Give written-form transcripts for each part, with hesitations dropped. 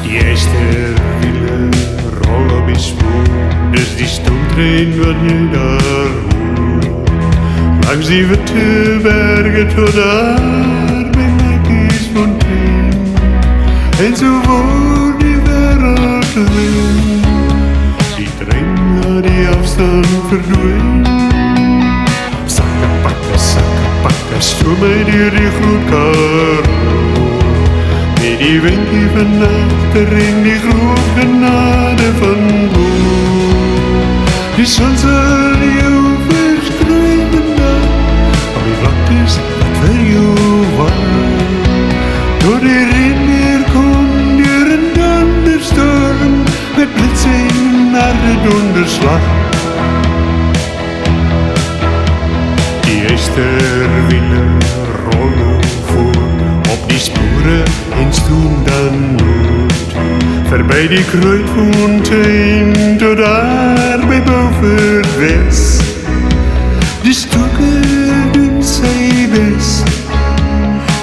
Die eerste wielen rollen op je spoor, dus die stoomtrein wat nu daar hoort. Langs die witte bergen tot daar bij Mackie's fontein. En zo wordt die wereld alleen. Die trein naar die afstand verdwijnt. Zakken, stromen door die groenkar. Met die windje van achter in die groot genade van boven. Die zon zal jou verstrijden daar, op die vlaktes dat voor jou was. Door die reenweer kon door een donderstorm, met blitsing naar de donderslag. Die esterwielen rollen voor, op die sporen en stoem dan nooit. Voorbij die kruidfontein tot daar bij Bovenwest. Die stokken doen zij best,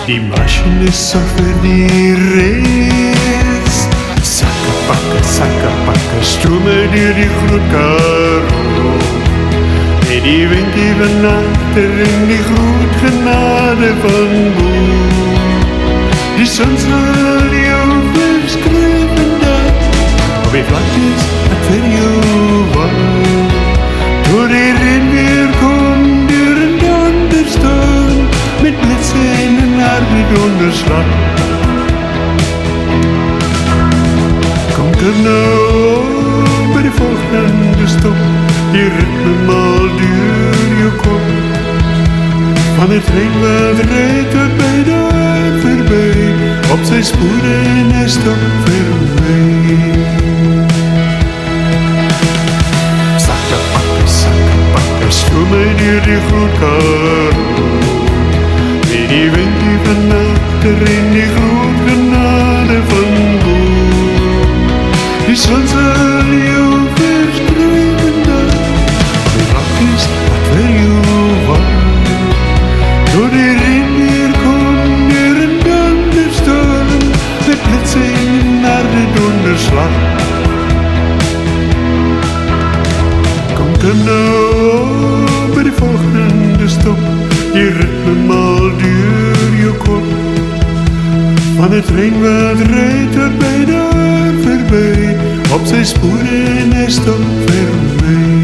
die machine zorgt voor die race. Zakken, stromen door die groenkar. En die wind die van achter in die groot genade van boven. Die zon zal jou verskrijven daar, op die vlaktes dat voor jou was. Door die reenweer komt door een donderstorm, met blitsen en harde donderslag. Komt er nou bij de volgende stop, die ritme mal door je kop. Van het trein wat rijdt tot bij daar voorbij, op zijn sporen en stop voorbij. Zakken, stromen door die groenkar. Met die wind die van achter in die groot genade van boven. Die zon zal jou verstrijden daar, op die vlaktes dat voor jou was. Door die reenweer komt door een donderstorm, met blitsing naar de donderslag. Komt er nou bij de volgende stop, die ritme mal door je kop. Van het trein wat rijdt tot bij daar voorbij, op zijn sporen en stop voorbij.